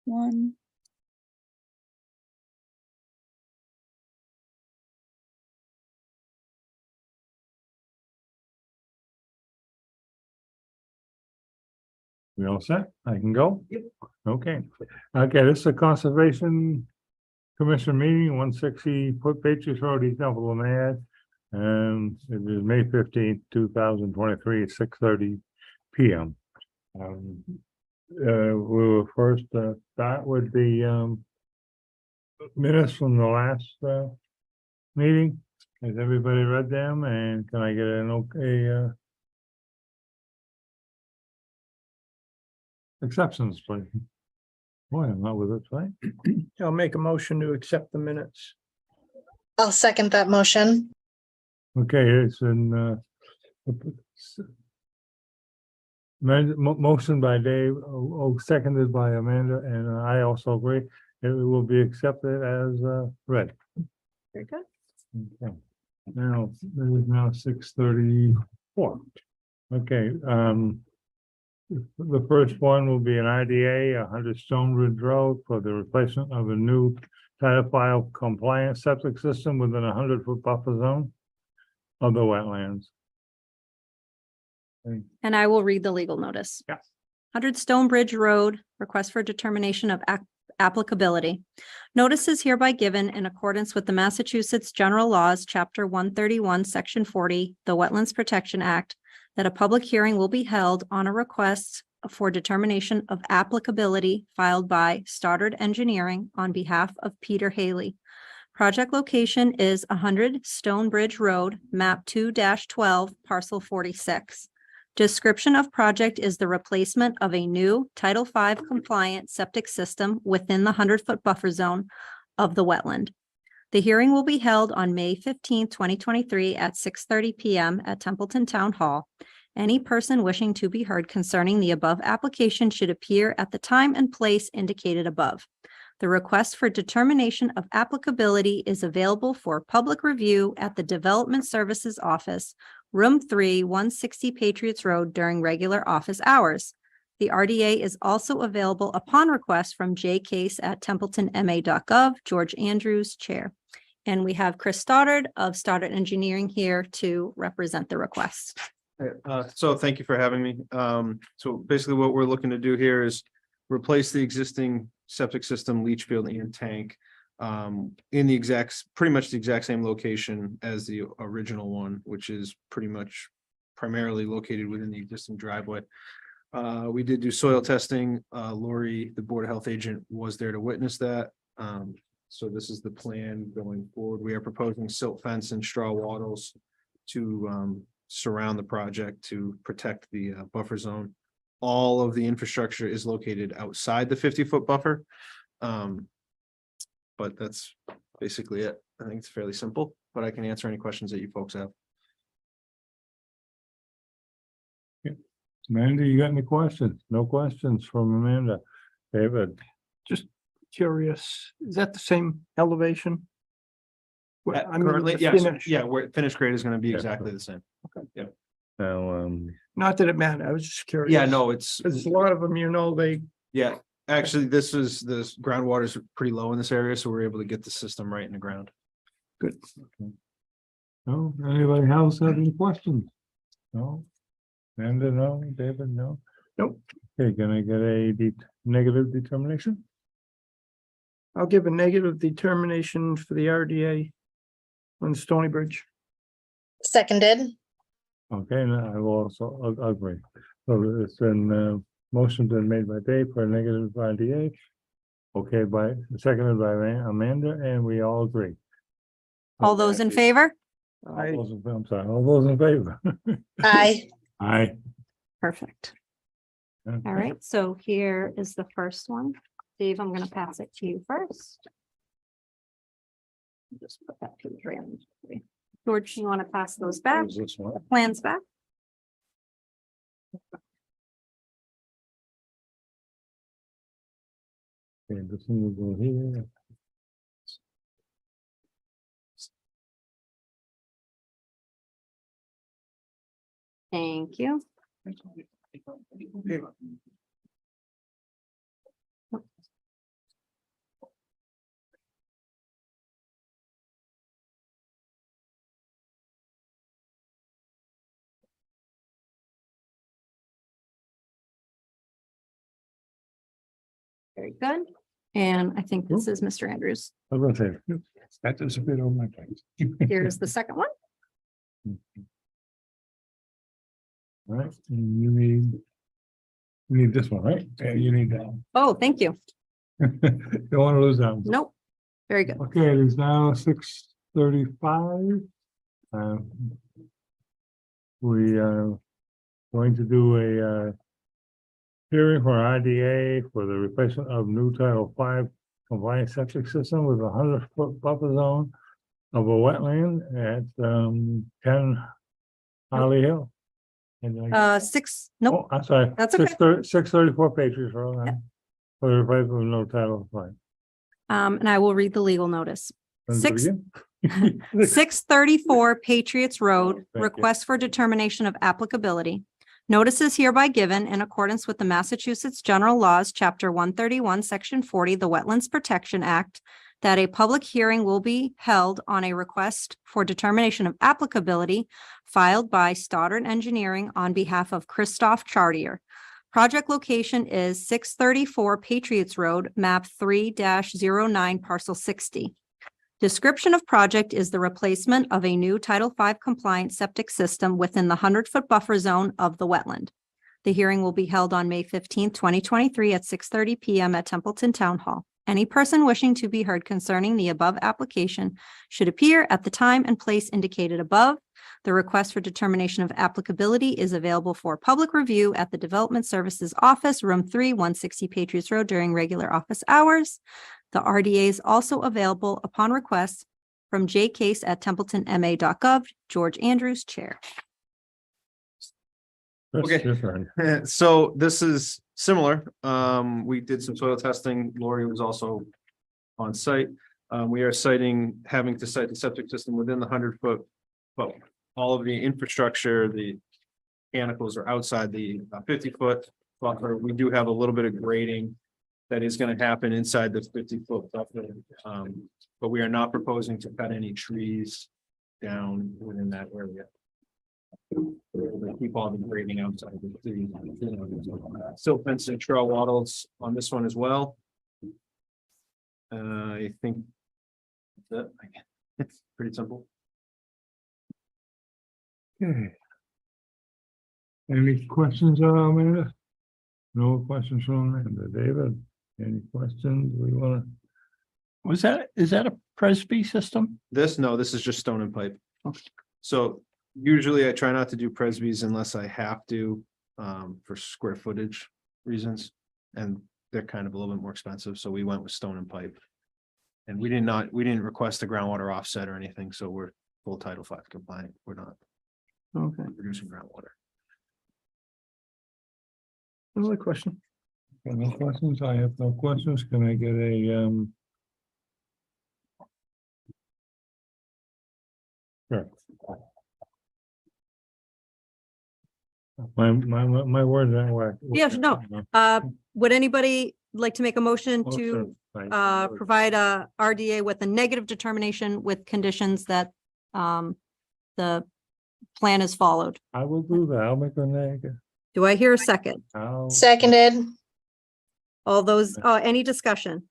one. We all set? I can go? Yep. Okay. Okay, this is a Conservation Commission meeting, 160 Patriots Road, East Templeton, Mass. And it is May 15th, 2023 at 6:30 p.m. We will first start with the minutes from the last meeting. Has everybody read them? And can I get an okay exceptions, please? Boy, I'm not with it, right? I'll make a motion to accept the minutes. I'll second that motion. Okay, it's in motion by Dave, seconded by Amanda, and I also agree. It will be accepted as read. Very good. Okay. Now, it is now 6:34. Okay, the first one will be an IDA, 100 Stonebridge Road, for the replacement of a new Title V compliant septic system within a 100-foot buffer zone of the wetlands. And I will read the legal notice. Yeah. 100 Stonebridge Road, request for determination of applicability. Notice is hereby given in accordance with the Massachusetts General Laws, Chapter 131, Section 40, the Wetlands Protection Act, that a public hearing will be held on a request for determination of applicability filed by Stoddard Engineering on behalf of Peter Haley. Project location is 100 Stonebridge Road, map 2-12, parcel 46. Description of project is the replacement of a new Title V compliant septic system within the 100-foot buffer zone of the wetland. The hearing will be held on May 15, 2023 at 6:30 p.m. at Templeton Town Hall. Any person wishing to be heard concerning the above application should appear at the time and place indicated above. The request for determination of applicability is available for public review at the Development Services Office, Room 3, 160 Patriots Road during regular office hours. The RDA is also available upon request from jcase@templetonma.gov, George Andrews, Chair. And we have Chris Stoddard of Stoddard Engineering here to represent the request. So thank you for having me. So basically what we're looking to do here is replace the existing septic system, leach field and tank in the pretty much the exact same location as the original one, which is pretty much primarily located within the existing driveway. We did do soil testing. Lori, the Board of Health agent, was there to witness that. So this is the plan going forward. We are proposing silt fence and straw wattles to surround the project to protect the buffer zone. All of the infrastructure is located outside the 50-foot buffer. But that's basically it. I think it's fairly simple, but I can answer any questions that you folks have. Amanda, you got any questions? No questions from Amanda. David? Just curious, is that the same elevation? Well, I mean, Currently, the yes, finish. yeah, where finished grade is going to be Yeah. exactly the same. Now, Not that it mattered, I was just curious. Yeah, no, it's, There's a lot of them, they, yeah, actually, this groundwater is pretty low in this area, so we're able to get the system right in the ground. good. no, anybody else have any questions? No? Amanda, no? David, no? Nope. Okay, can I get a negative determination? I'll give a negative determination for the RDA on Stony Bridge. Seconded. Okay, and I will also agree. So it's been motion been made by Dave for a negative IDA. Okay, seconded by Amanda, and we all agree. All those in favor? I'm sorry, all those in favor? Aye. Aye. Perfect. All right, so here is the first one. Dave, I'm going to pass it to you first. Just put that page right on. George, you want to pass those back? This one. The plans back? Okay, this one will go here. Thank you. Very good. And I think this is Mr. Andrews. I was gonna say, that disappeared over my place. Here's the second one. All right, and you need this one, right? Yeah, you need that. Oh, thank you. Don't want to lose that one. Nope. Very good. Okay, it is now 6:35. We are going to do a hearing for IDA for the replacement of new Title V compliant septic system with a 100-foot buffer zone of a wetland at 10 Harley Hill. And Nope, I'm sorry. That's okay. 634 Patriots Road. For the replacement of no Title V. and I will read the legal notice. Wanna do it Six- again? 634 Patriots Road, you. request for determination of applicability. Notice is hereby given in accordance with the Massachusetts General Laws, Chapter 131, Section 40, the Wetlands Protection Act, that a public hearing will be held on a request for determination of applicability filed by Stoddard Engineering on behalf of Christoph Chartier. Project location is 634 Patriots Road, map 3-09, parcel 60. Description of project is the replacement of a new Title V compliant septic system within the 100-foot buffer zone of the wetland. The hearing will be held on May 15th, 2023 at 6:30 PM at Templeton Town Hall. Any person wishing to be heard concerning the above application should appear at the time and place indicated above. The request for determination of applicability is available for public review at the Development Services Office, Room 3, 160 Patriots Road during regular office hours. The RDA is also available upon request from jcase@templetonma.gov. George Andrews, Chair. That's Okay. different. So this is similar. We did some soil testing. Lori was also on site. We are having to cite the septic system within the 100-foot. But all of the infrastructure, the mechanicals are outside the 50-foot buffer. We do have a little bit of grading that is going to happen inside the 50-foot buffer. But we are not proposing to cut any trees down within that area. We'll keep all the grading outside the city. Silt fence and trail wattles on this one as well. I think that's it. It's pretty simple. Okay. Any questions, Amanda? No questions from Amanda. David, any questions we wanna? Is that a Presby system? No, this is just stone and pipe. So usually I try not to do Presbys unless I have to, for square footage reasons. And they're kind of a little bit more expensive, so we went with stone and pipe. And we didn't request a groundwater offset or anything, so we're full Title V compliant. We're not Okay, producing groundwater. another question. No questions? I have no questions. Can I get a, Sure. My words aren't whack. Yeah, no. Would anybody like to make a motion to provide a RDA with a negative determination with conditions that the plan is followed? I will do that. I'll make a negative. Do I hear a second? Seconded. All those, any discussion?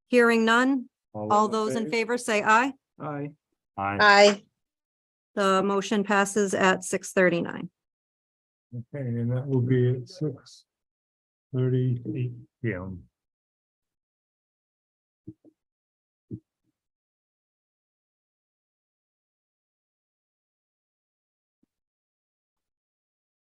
Hearing none, all those in favor say aye. Aye. Aye. Aye. The motion passes at 6:39. Okay, and that will be at 6:38 PM.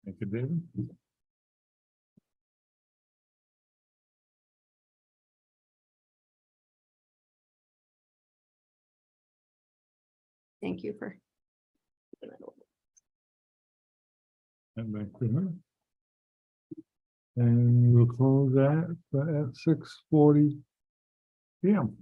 Thank you, David. Thank you for. And back to her. And we'll close that at 6:40 PM.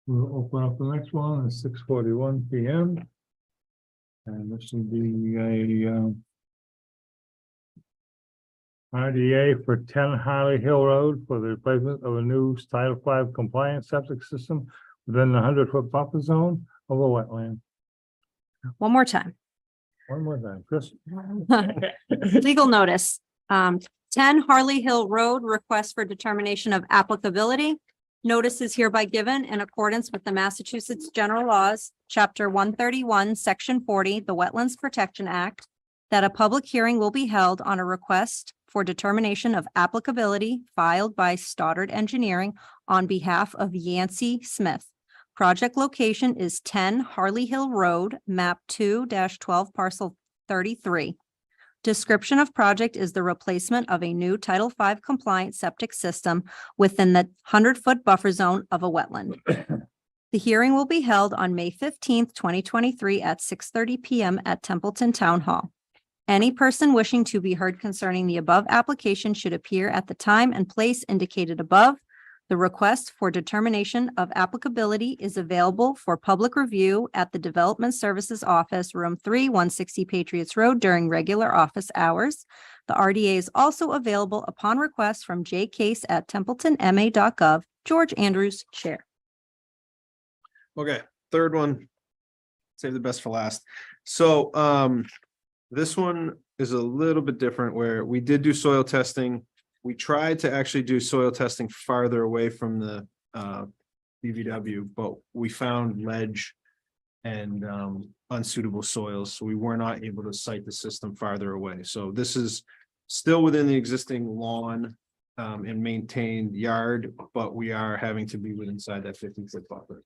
We'll open up the next one at 6:41 PM. And this will be a RDA for 10 Harley Hill Road for the replacement of a new Title V compliant septic system within the 100-foot buffer zone of a wetland. One more time. One more time, Chris. Legal notice, 10 Harley Hill Road, request for determination of applicability. Notice is hereby given in accordance with the Massachusetts General Laws, Chapter 131, Section 40, the Wetlands Protection Act, that a public hearing will be held on a request for determination of applicability filed by Stoddard Engineering on behalf of Yancey Smith. Project location is 10 Harley Hill Road, map 2-12, parcel 33. Description of project is the replacement of a new Title V compliant septic system within the 100-foot buffer zone of a wetland. The hearing will be held on May 15th, 2023 at 6:30 PM at Templeton Town Hall. Any person wishing to be heard concerning the above application should appear at the time and place indicated above. The request for determination of applicability is available for public review at the Development Services Office, Room 3, 160 Patriots Road during regular office hours. The RDA is also available upon request from jcase@templetonma.gov. George Andrews, Chair. Okay, third one. Save the best for last. So, this one is a little bit different where we did do soil testing. We tried to actually do soil testing farther away from the BVW, but we found ledge and unsuitable soils, so we were not able to site the system farther away. So this is still within the existing lawn and maintained yard, but we are having to be inside that 50-foot buffer.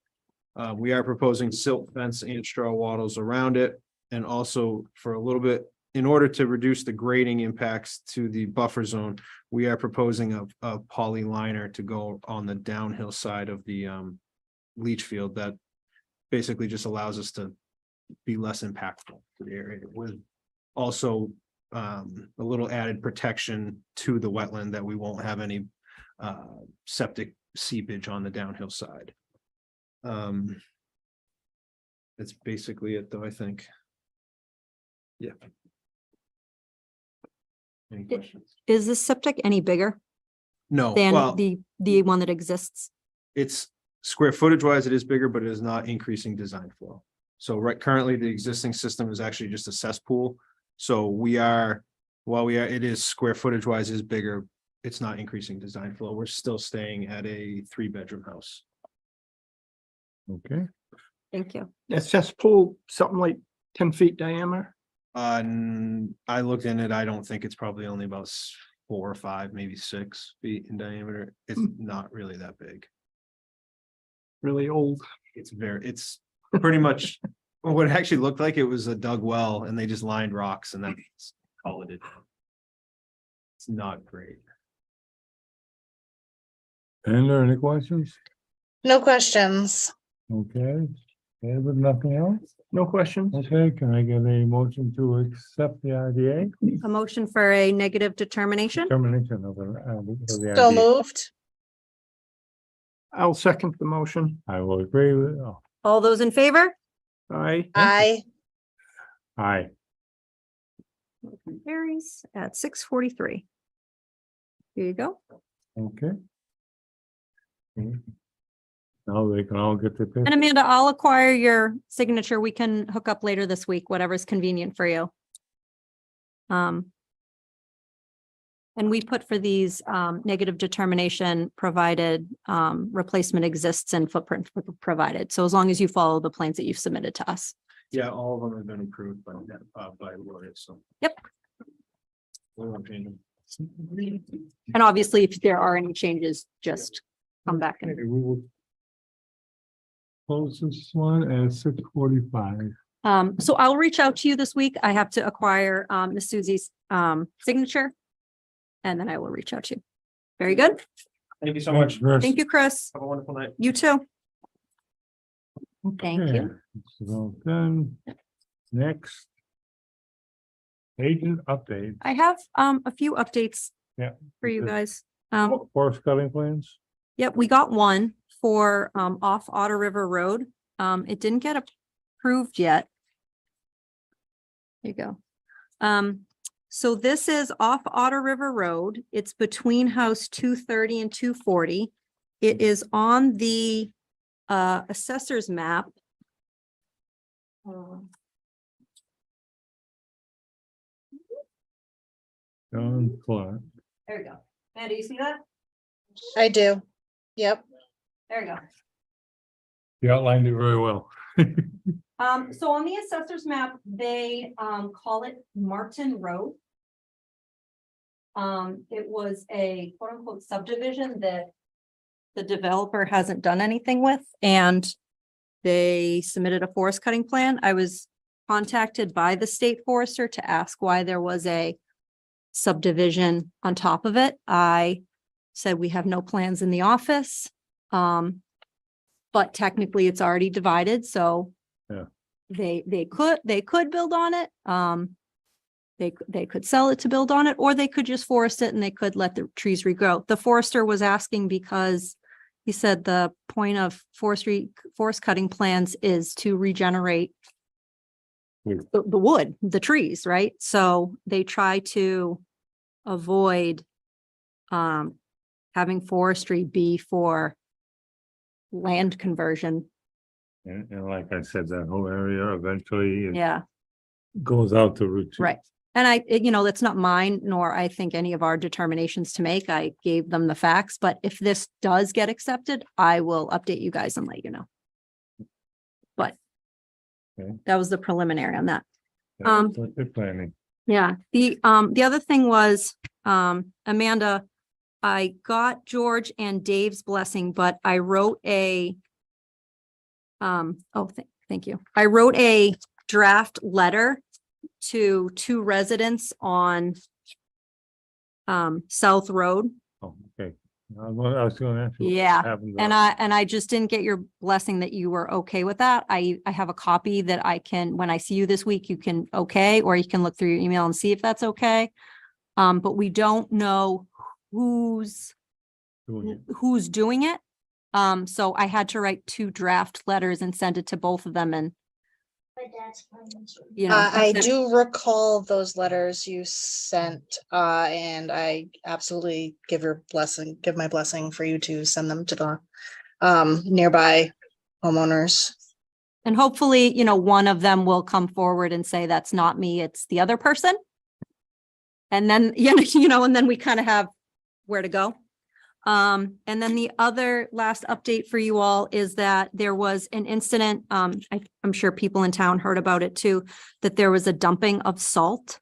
We are proposing silt fence and straw wattles around it, and also for a little bit, in order to reduce the grading impacts to the buffer zone, we are proposing a poly liner to go on the downhill side of the leach field that basically just allows us to be less impactful to the area, with also a little added protection to the wetland that we won't have any septic seepage on the downhill side. That's basically it, though, I think. Yeah. Any questions? Is this septic any bigger No, than well, the one that exists? it's square footage wise, it is bigger, but it is not increasing design flow. So currently the existing system is actually just a cesspool. So it is square footage wise is bigger. It's not increasing design flow. We're still staying at a 3-bedroom house. Okay, Thank you. That cesspool, something like 10 feet diameter. I looked in it. I don't think it's probably only about 4 or 5, maybe 6 feet in diameter. It's not really that big. Really old. It's pretty much what it actually looked like. It was a dug well and they just lined rocks and that's all it did. It's not great. and there any questions? No questions. Okay, David, nothing else? No questions. Okay, can I get a motion to accept the RDA? A motion for a negative determination? Termination of the So RDA. moved. I'll second the motion. I will agree with, oh, All those in favor? Aye. Aye. aye. Motion carries at 6:43. Here you go. Okay. Now they can all get the. And Amanda, I'll acquire your signature. We can hook up later this week, whatever's convenient for you. And we put for these negative determination provided replacement exists and footprint provided. So as long as you follow the plans that you've submitted to us. Yeah, all of them have been approved by lawyers, so. Yep. We won't change them. And obviously, if there are any changes, just come back and Okay, we will close this one at 6:45. so I'll reach out to you this week. I have to acquire Miss Susie's signature. And then I will reach out to you. Very good. Thank you so much. Thank you, Chris. Have a wonderful night. You too. Thank you. Okay, so then, next. Agent update. I have a few updates. Yeah. For you Okay. guys. Forest cutting plans? Yep, we got one for off Otter River Road. It didn't get approved yet. There you go. So this is off Otter River Road. It's between house 230 and 240. It is on the assessor's map. John Clark. There you go. Amanda, you see that? I do. Yep. There you go. You outlined it very well. So on the assessor's map, they call it Martin Road. It was a quote unquote subdivision that the developer hasn't done anything with, and they submitted a forest cutting plan. I was contacted by the state forester to ask why there was a subdivision on top of it. I said we have no plans in the office. But technically it's already divided, so Yeah. they could build on it. They could sell it to build on it, or they could just forest it and they could let the trees regrow. The forester was asking because he said the point of forest cutting plans is to regenerate Wood. the wood, the trees, right? So they try to avoid having forestry be for land conversion. And like I said, that whole area eventually it Yeah, goes out to Route 2. right. And that's not mine, nor I think any of our determinations to make. I gave them the facts, but if this does get accepted, I will update you guys and let you know. But Okay. that was the preliminary on that. Yeah, that's what they're planning. Yeah, the other thing was, Amanda, I got George and Dave's blessing, but I wrote thank you. I wrote a draft letter to 2 residents on South Road. Oh, okay. I was gonna ask you. what Yeah, happened to and that. I just didn't get your blessing that you were okay with that. I have a copy that I can, when I see you this week, you can okay, or you can look through your email and see if that's okay. But we don't know who's doing it. So I had to write 2 draft letters and send it to both of them, and I do recall those letters you sent, and I absolutely give my blessing for you to send them to the nearby homeowners. and hopefully, one of them will come forward and say, that's not me, it's the other person. And then, and then we kind of have where to go. And then the other last update for you all is that there was an incident, I'm sure people in town heard about it too, that there was a dumping of salt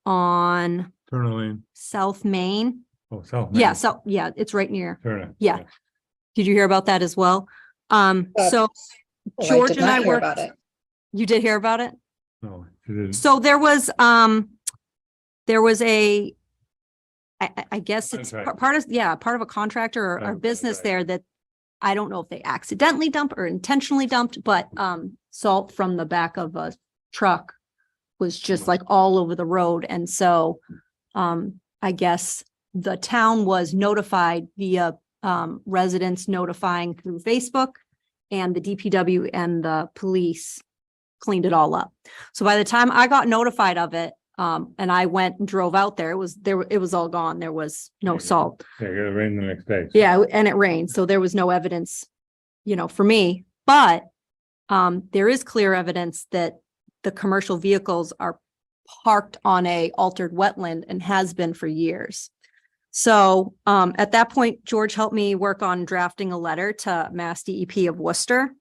on Turner Lane. South Main. Oh, South. Yeah, Main. so, yeah, it's right near. Turner. Yeah. Did you hear about that as well? So Oh, I George did and not I hear worked. about it. You did hear about it? No, she didn't. So there was a, I guess it's Contract. part of a contractor or Contract, business right. there that I don't know if they accidentally dumped or intentionally dumped, but salt from the back of a truck was just like all over the road. And so I guess the town was notified via residents notifying through Facebook, and the DPW and the police cleaned it all up. So by the time I got notified of it, and I went and drove out there, it was all gone. There was no salt. Yeah, it rained the next day. Yeah, and it rained, so there was no evidence, for me. But there is clear evidence that the commercial vehicles are parked on a altered wetland and has been for years. So at that point, George helped me work on drafting a letter to Mass DEP of Worcester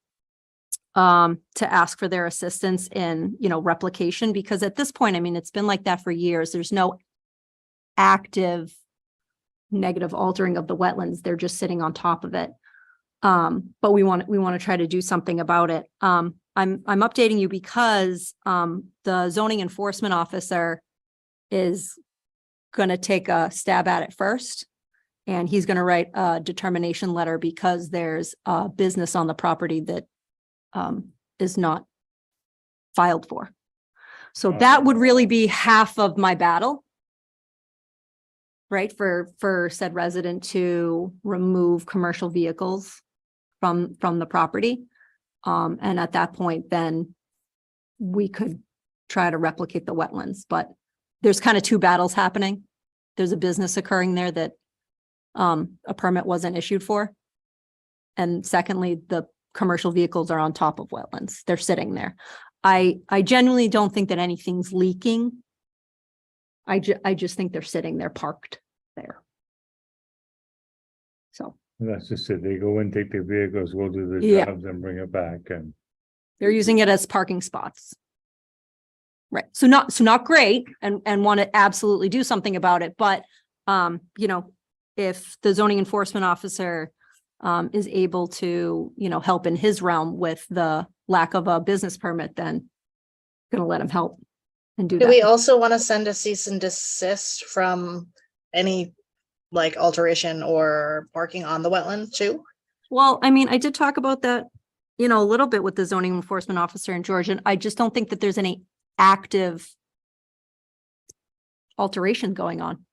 to ask for their assistance in, replication, because at this point, I mean, it's been like that for years. There's no active negative altering of the wetlands. They're just sitting on top of it. But we want to try to do something about it. I'm updating you because the zoning enforcement officer is going to take a stab at it first. And he's going to write a determination letter because there's a business on the property that is not filed for. So that would really be half of my battle. Right, for said resident to remove commercial vehicles from the property. And at that point, then we could try to replicate the wetlands, but there's kind of two battles happening. There's a business occurring there that a permit wasn't issued for. And secondly, the commercial vehicles are on top of wetlands. They're sitting there. I genuinely don't think that anything's leaking. I just think they're sitting there parked there. So That's just it. They go in, take their vehicles, go do their Yeah. jobs and bring it back and. they're using it as parking spots. Right. So not great and want to absolutely do something about it. But, you know, if the zoning enforcement officer is able to, you know, help in his realm with the lack of a business permit, then gonna let him help and do Do we that. also want to send a cease and desist from any like alteration or parking on the wetland too? Well, I mean, I did talk about that, you know, a little bit with the zoning enforcement officer in Georgia. And I just don't think that there's any active alteration going on.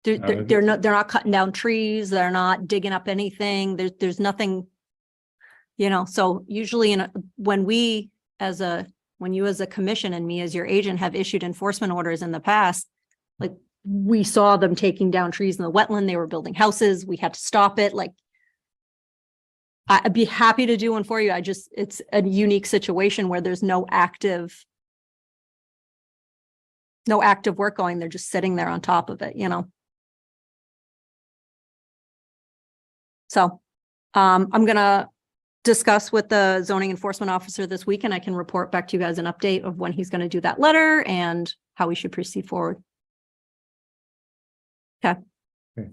They're not cutting down trees. They're not digging up anything. There's nothing, you know, so usually when you as a commission and me as your agent have issued enforcement orders in the past, like we saw them taking down trees in the wetland. They were building houses. We had to stop it. Like, I'd be happy to do one for you. It's a unique situation where there's no active work going. They're just sitting there on top of it, you know? So, I'm gonna discuss with the zoning enforcement officer this week, and I can report back to you guys an update of when he's gonna do that letter and how we should proceed forward. Okay,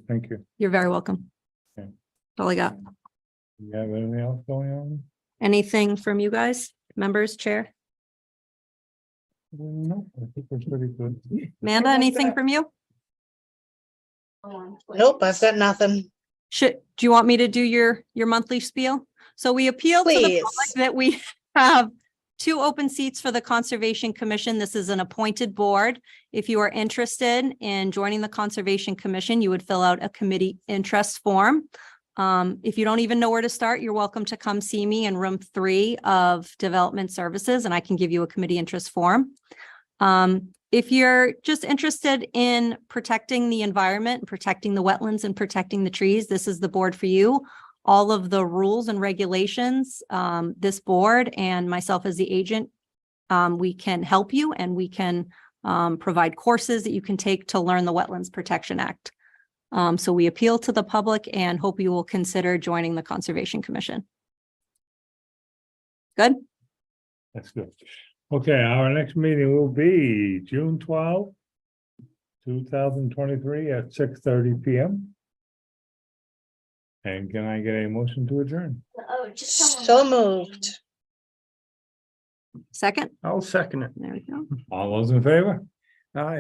thank you. You're very welcome. Okay. That's all I got. You have anything else going on? Anything from you guys, members, chair? No, I think we're pretty good. Amanda, anything from you? Nope, I've got nothing. Do you want me to do your monthly spiel? So we appeal to the Please. public that we have 2 open seats for the Conservation Commission. This is an appointed board. If you are interested in joining the Conservation Commission, you would fill out a committee interest form. If you don't even know where to start, you're welcome to come see me in room 3 of Development Services, and I can give you a committee interest form. If you're just interested in protecting the environment, protecting the wetlands and protecting the trees, this is the board for you. All of the rules and regulations, this board and myself as the agent, we can help you, and we can provide courses that you can take to learn the Wetlands Protection Act. So we appeal to the public and hope you will consider joining the Conservation Commission. Good? That's good. Okay, our next meeting will be June 12th, 2023 at 6:30 PM. And can I get a motion to adjourn? So moved. Second? I'll second it. There we go. All those in favor? Aye.